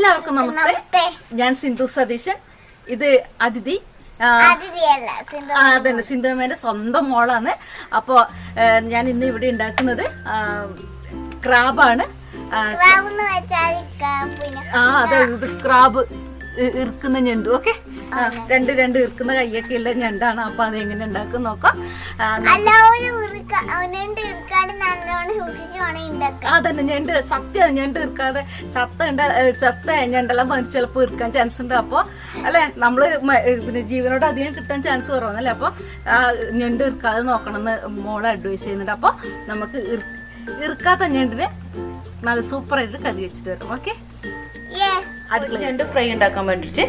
എല്ലാവർക്കും നമസ്തേ. ഞാൻ സിന്ധു സതീശൻ. ഇത് അതിഥി. അതന്നെ, സിന്ധുമ്മേന്റെ സ്വന്തം മോളാണ്. അപ്പോൾ ഞാൻ ഇന്ന് ഇവിടെ ഉണ്ടാക്കുന്നത് ക്രാബാണ്. അതെ, ഇത് ക്രാബ് ഇറുക്കുന്ന ഞണ്ട്. ഓക്കെ, രണ്ട് ഇറുക്കുന്ന കൈയൊക്കെ ഉള്ള ഞണ്ടാണ്. അപ്പൊ അത് എങ്ങനെ ഉണ്ടാക്കും നോക്കാം. അതന്നെ, ഞണ്ട് സത്യം ഞണ്ട് ഇറുക്കാതെ ചത്ത ഞണ്ടെല്ലാം ചിലപ്പോൾ ഇറുക്കാൻ ചാൻസ് ഉണ്ട്. അപ്പോൾ അല്ലെ, നമ്മള് പിന്നെ ജീവനോട് അധികം കിട്ടാൻ ചാൻസ് കുറവാണല്ലേ. അപ്പൊ ഞണ്ട് ഇറുക്കാതെ നോക്കണമെന്ന് മോളെ അഡ്വൈസ് ചെയ്യുന്നുണ്ട്. അപ്പൊ നമുക്ക് ഇറുക്കാത്ത ഞണ്ടിനെ നല്ല സൂപ്പറായിട്ട് കറി വെച്ചിട്ട് വരാം. ഓക്കെ, അടുക്കള ഞണ്ട് ഫ്രൈ ഉണ്ടാക്കാൻ വേണ്ടിയിട്ട്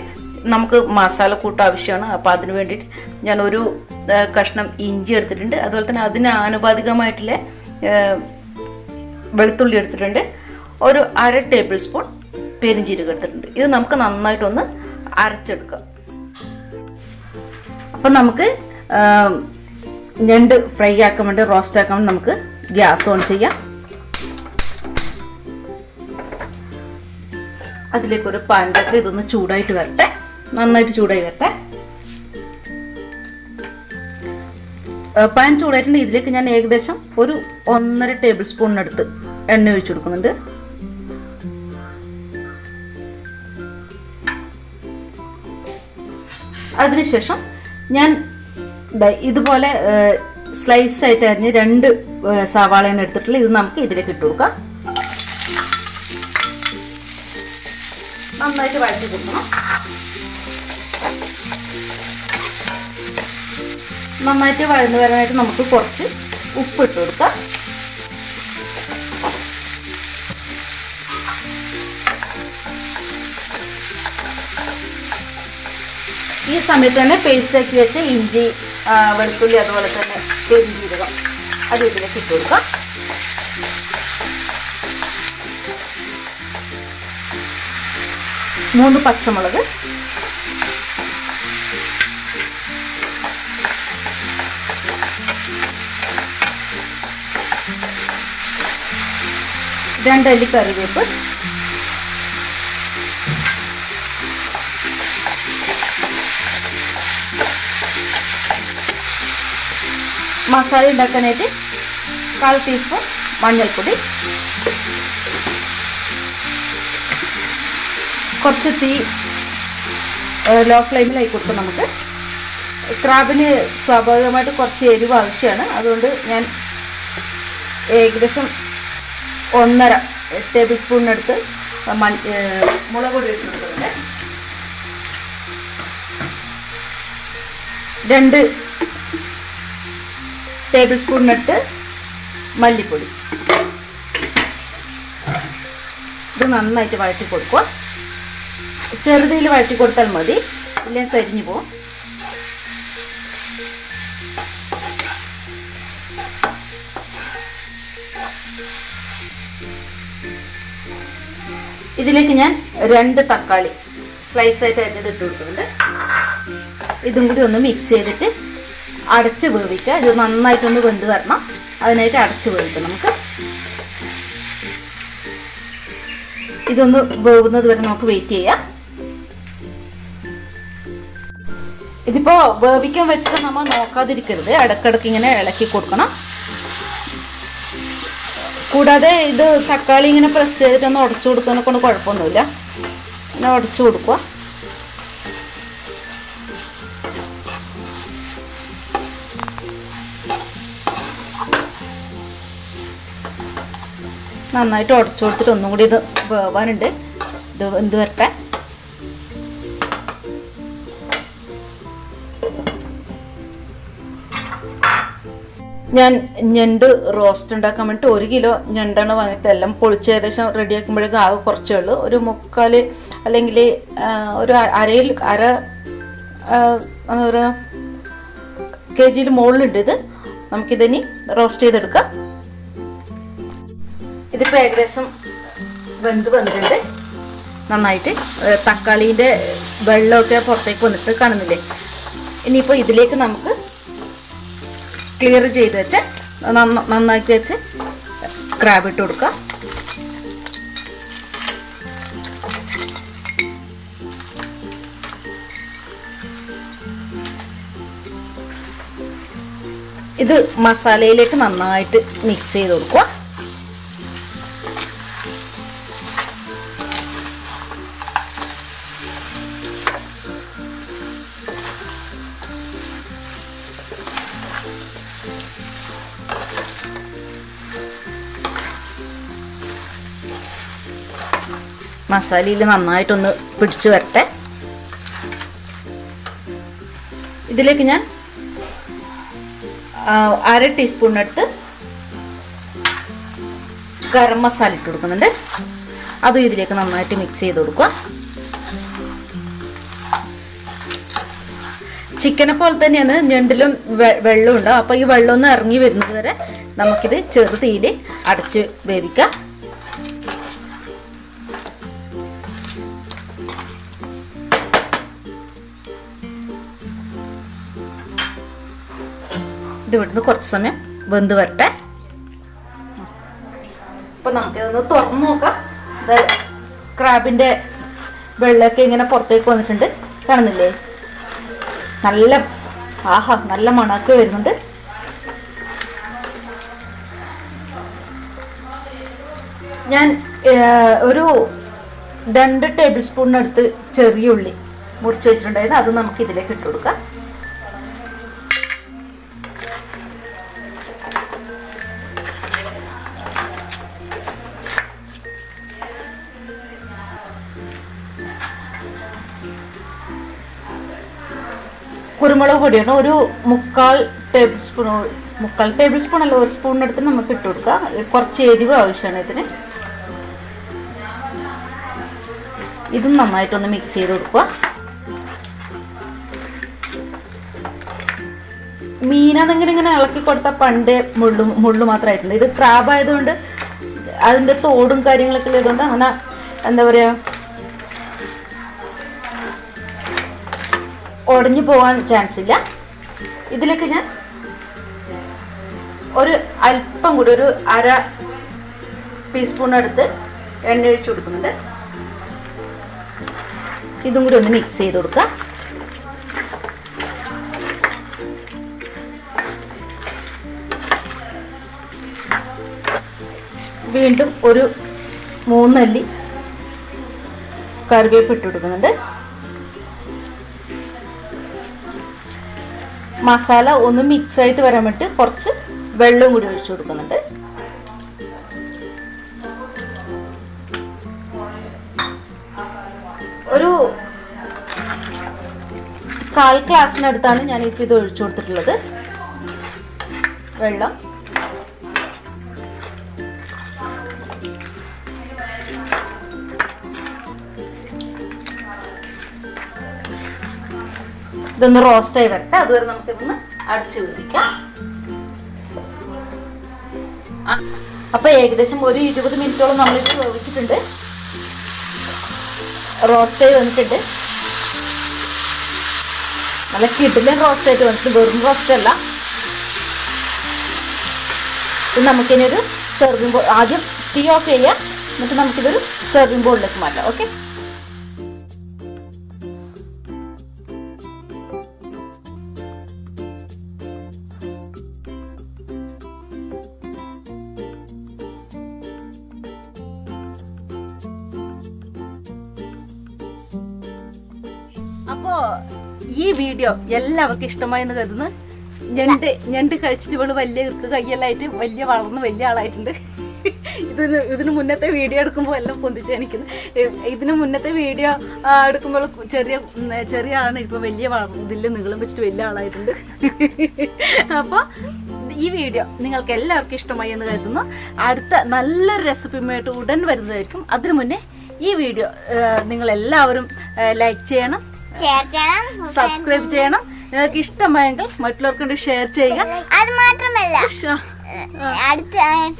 നമുക്ക് മസാല കൂട്ട് ആവശ്യമാണ്. അപ്പോൾ അതിന് വേണ്ടിയിട്ട് ഞാൻ ഒരു കഷ്ണം ഇഞ്ചി എടുത്തിട്ടുണ്ട്. അതുപോലെ തന്നെ അതിന് ആനുപാതികമായിട്ടുള്ള വെളുത്തുള്ളി എടുത്തിട്ടുണ്ട്. ഒരു 1/2 ടേബിൾ സ്പൂൺ പെരുംജീരകം എടുത്തിട്ടുണ്ട്. ഇത് നമുക്ക് നന്നായിട്ടൊന്ന് അരച്ചെടുക്കാം. അപ്പം നമുക്ക് ഞണ്ട് ഫ്രൈ ആക്കാൻ വേണ്ടി, റോസ്റ്റ് ആക്കാൻ വേണ്ടി നമുക്ക് ഗ്യാസ് ഓൺ ചെയ്യാം. അതിലേക്ക് ഒരു പാനിലേക്ക് ഇതൊന്ന് ചൂടായിട്ട് വരട്ടെ, നന്നായിട്ട് ചൂടായി വരട്ടെ. പാൻ ചൂടായിട്ടുണ്ട്. ഇതിലേക്ക് ഞാൻ ഏകദേശം ഒരു 1.5 ടേബിൾ സ്പൂണിനടുത്ത് എണ്ണ ഒഴിച്ചു കൊടുക്കുന്നുണ്ട്. അതിനുശേഷം ഞാൻ ഇതുപോലെ സ്ലൈസ് ആയിട്ട് അരിഞ്ഞ് 2 സവാളയാണ് എടുത്തിട്ടുള്ളത്. ഇത് നമുക്ക് ഇതിലേക്ക് ഇട്ട് കൊടുക്കാം. നന്നായിട്ട് വഴറ്റി കൊടുക്കണം. നന്നായിട്ട് വഴന്നു വരാനായിട്ട് നമുക്ക് കുറച്ച് ഉപ്പ് ഇട്ട് കൊടുക്കാം. ഈ സമയത്ത് തന്നെ പേസ്റ്റ് ആക്കി വെച്ച ഇഞ്ചി, വെളുത്തുള്ളി, അതുപോലെ തന്നെ പെരുംജീരകം അത് ഇതിലേക്ക് ഇട്ട് കൊടുക്കാം. മൂന്ന് പച്ചമുളക്, രണ്ടല്ലി കറിവേപ്പ്, മസാല ഉണ്ടാക്കാനായിട്ട് 1/4 ടീസ്പൂൺ മഞ്ഞൾപ്പൊടി, കുറച്ച് തീ ലോ ഫ്ലെയിമിലായി കൊടുക്കും. നമുക്ക് ക്രാബിന് സ്വാഭാവികമായിട്ട് കുറച്ച് എരിവ് ആവശ്യമാണ്. അതുകൊണ്ട് ഞാൻ ഏകദേശം 1.5 ടേബിൾ സ്പൂണിനടുത്ത് മുളക് പൊടി ഇട്ടിട്ടുണ്ട്. 2 ടേബിൾ സ്പൂണിനടുത്ത് മല്ലിപ്പൊടി. ഇത് നന്നായിട്ട് വഴറ്റി കൊടുക്കുക. ചെറുതിൽ വഴറ്റി കൊടുത്താൽ മതി, ഇല്ലെങ്കിൽ കരിഞ്ഞു പോകും. ഇതിലേക്ക് ഞാൻ 2 തക്കാളി സ്ലൈസ് ആയിട്ട് അരിഞ്ഞത് ഇട്ട് കൊടുക്കുന്നുണ്ട്. ഇതും കൂടി ഒന്ന് മിക്സ് ചെയ്തിട്ട് അടച്ച് വേവിക്കുക. ഇത് നന്നായിട്ടൊന്ന് വെന്ത് വരണം. അതിനായിട്ട് അടച്ച് വേവിക്കാം. നമുക്ക് ഇതൊന്ന് വേവുന്നത് വരെ നമുക്ക് വെയിറ്റ് ചെയ്യാം. ഇതിപ്പോ വേവിക്കാൻ വെച്ചിട്ട് നമ്മൾ നോക്കാതിരിക്കരുത്, ഇടക്കിടക്ക് ഇങ്ങനെ ഇളക്കി കൊടുക്കണം. കൂടാതെ ഇത് തക്കാളി ഇങ്ങനെ പ്രസ് ചെയ്തിട്ടൊന്ന് ഉടച്ചു കൊടുക്കുന്നതിനെ കൊണ്ട് കുഴപ്പമൊന്നുമില്ല. ഇങ്ങനെ ഉടച്ചു കൊടുക്കുക. നന്നായിട്ട് ഉടച്ചു കൊടുത്തിട്ട് ഒന്നും കൂടി ഇത് വേവാനുണ്ട്. ഇത് എന്ത് വരട്ടെ. ഞാൻ ഞണ്ട് റോസ്റ്റ് ഉണ്ടാക്കാൻ വേണ്ടിയിട്ട് 1 കിലോ ഞണ്ടാണ് വാങ്ങിയിട്ട് എല്ലാം പൊളിച്ച് ഏകദേശം റെഡി ആക്കുമ്പോഴേക്കും ആകെ കുറച്ചേ ഉള്ളൂ. ഒരു 3/4 അല്ലെങ്കിൽ ഒരു അര kg മുകളിലുണ്ട്. ഇത് നമുക്കിതിനി റോസ്റ്റ് ചെയ്തെടുക്കാം. ഇതിപ്പോൾ ഏകദേശം വെന്ത് വന്നിട്ടുണ്ട് നന്നായിട്ട്. തക്കാളീൻ്റെ വെള്ളമൊക്കെ പുറത്തേക്ക് വന്നിട്ട് കാണുന്നില്ലേ. ഇനിയിപ്പോൾ ഇതിലേക്ക് നമുക്ക് ക്ലിയർ ചെയ്ത് വെച്ച് നന്നാക്കി വെച്ച് ക്രാബ് ഇട്ട് കൊടുക്കുക. ഇത് മസാലയിലേക്ക് നന്നായിട്ട് മിക്സ് ചെയ്ത് കൊടുക്കുക. മസാലയിൽ നന്നായിട്ടൊന്ന് പിടിച്ചു വരട്ടെ. ഇതിലേക്ക് ഞാൻ 1/2 ടീസ്പൂണിനടുത്ത് ഗരം മസാല ഇട്ട് കൊടുക്കുന്നുണ്ട്. അതും ഇതിലേക്ക് നന്നായിട്ട് മിക്സ് ചെയ്ത് കൊടുക്കുക. ചിക്കനെ പോലെ തന്നെയാണ് ഞണ്ടിലും വെള്ളമുണ്ട്. അപ്പോൾ ഈ വെള്ളം ഒന്ന് ഇറങ്ങി വരുന്നത് വരെ നമുക്കിത് ചെറുതീയിൽ അടച്ച് വേവിക്കാം. ഇത് ഇവിടുന്ന് കുറച്ച് സമയം വെന്ത് വരട്ടെ. അപ്പം നമുക്കിതൊന്ന് തുറന്ന് നോക്കാം. ക്രാബിൻ്റെ വെള്ളമൊക്കെ ഇങ്ങനെ പുറത്തേക്ക് വന്നിട്ടുണ്ട്, കാണുന്നില്ലേ? നല്ല മണമൊക്കെ വരുന്നുണ്ട്. ഞാൻ ഒരു 2 ടേബിൾ സ്പൂണിനടുത്ത് ചെറിയ ഉള്ളി മുറിച്ച് വെച്ചിട്ടുണ്ടായിരുന്നു. അത് നമുക്ക് ഇതിലേക്ക് ഇട്ട് കൊടുക്കാം. കുരുമുളക് പൊടിയാണ് ഒരു 1/4 ടേബിൾ സ്പൂൺ, 1/4 ടേബിൾ സ്പൂൺ അല്ല, 1 സ്പൂണിനടുത്ത് നമുക്ക് ഇട്ട് കൊടുക്കാം. കുറച്ച് എരിവ് ആവശ്യമാണ് ഇതിന്. ഇതും നന്നായിട്ടൊന്ന് മിക്സ് ചെയ്ത് കൊടുക്കുക. മീനാണെങ്കിൽ ഇങ്ങനെ ഇളക്കി കൊടുത്താൽ പണ്ടേ മുള്ളു മാത്രമായിട്ടുണ്ട്. ഇത് ക്രാബ് ആയതുകൊണ്ട് അതിൻ്റെ തോടും കാര്യങ്ങളൊക്കെ ഉള്ളതുകൊണ്ട് അങ്ങനെ എന്താ പറയുക, ഉടഞ്ഞു പോകാൻ ചാൻസ് ഇല്ല. ഇതിലേക്ക് ഞാൻ ഒരു അല്പം കൂടി, ഒരു 1/2 ടീസ്പൂണടുത്ത് എണ്ണ ഒഴിച്ച് കൊടുക്കുന്നുണ്ട്. ഇതും കൂടി ഒന്ന് മിക്സ് ചെയ്ത് കൊടുക്കുക. വീണ്ടും ഒരു 3 അല്ലി കറിവേപ്പ് ഇട്ട് കൊടുക്കുന്നുണ്ട്. മസാല ഒന്ന് മിക്സ് ആയിട്ട് വരാൻ വേണ്ടി കുറച്ച് വെള്ളം കൂടി ഒഴിച്ചു കൊടുക്കുന്നുണ്ട്. ഒരു 1/4 ഗ്ലാസ്സിനടുത്താണ് ഞാനിപ്പോൾ ഇത് ഒഴിച്ചു കൊടുത്തിട്ടുള്ളത് വെള്ളം. ഇതൊന്ന് റോസ്റ്റായി വരട്ടെ. അതുവരെ നമുക്കിതൊന്ന് അടച്ചു വേവിക്കാം. അപ്പൊ ഏകദേശം ഒരു 20 മിനിറ്റോളം നമ്മളിത് വേവിച്ചിട്ടുണ്ട്. റോസ്റ്റായി വന്നിട്ടുണ്ട്. നല്ല കിടിലൻ റോസ്റ്റായിട്ട് വന്നിട്ട്, വെറും റോസ്റ്റ് അല്ല. ഇത് നമുക്കിനി ഒരു സെർവിംഗ് ബോൾ, ആദ്യം തീ ഓഫ് ചെയ്യാം, എന്നിട്ട് നമുക്കിതൊരു സെർവിംഗ് ബോളിലേക്ക് മാറ്റാം. ഓക്കെ. അപ്പോൾ ഈ വീഡിയോ എല്ലാവർക്കും ഇഷ്ടമായി എന്ന് കരുതുന്നു. ഞണ്ട് കഴിച്ചിട്ട് ഇവള് വലിയ കയ്യെല്ലായിട്ട് വളർന്ന് വലിയ ആളായിട്ടുണ്ട്. ഇതിന് മുന്നത്തെ വീഡിയോ എടുക്കുമ്പോൾ എല്ലാം പൊന്തിച്ച് കാണിക്കുന്നു. ഇതിന് മുന്നത്തെ വീഡിയോ എടുക്കുമ്പോൾ ചെറിയ ആളാണ്, ഇപ്പൊ വലിയ ഇതിൽ നീളം വെച്ചിട്ട് വലിയ ആളായിട്ടുണ്ട്. അപ്പോൾ ഈ വീഡിയോ നിങ്ങൾക്ക് എല്ലാവർക്കും ഇഷ്ടമായി എന്ന് കരുതുന്നു. അടുത്ത നല്ലൊരു റെസിപ്പിയുമായിട്ട് ഉടൻ വരുന്നതായിരിക്കും. അതിനു മുന്നേ ഈ വീഡിയോ നിങ്ങൾ എല്ലാവരും ലൈക്ക് ചെയ്യണം, സബ്സ്ക്രൈബ് ചെയ്യണം. നിങ്ങൾക്ക് ഇഷ്ടമായെങ്കിൽ മറ്റുള്ളവർക്ക് ഷെയർ ചെയ്യുക. അത് മാത്രമല്ല,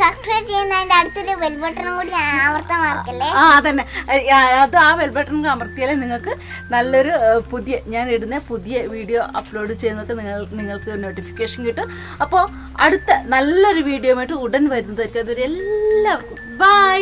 സബ്സ്ക്രൈബ് ചെയ്യുന്നതിന്റെ അടുത്തൊരു ബെൽ ബട്ടണും കൂടി അമർത്താൻ മറക്കല്ലേ. അതന്നെ, അത് ആ ബെൽ ബട്ടൺ അമർത്തിയാലേ നിങ്ങൾക്ക് നല്ലൊരു ഞാൻ ഇടുന്ന പുതിയ വീഡിയോ അപ്ലോഡ് ചെയ്യുന്നതൊക്കെ നിങ്ങൾക്ക് നോട്ടിഫിക്കേഷൻ കിട്ടും. അപ്പോൾ അടുത്ത നല്ലൊരു വീഡിയോ ആയിട്ട് ഉടൻ വരുന്നതായിരിക്കും. അതുവരെ എല്ലാവർക്കും ബൈ.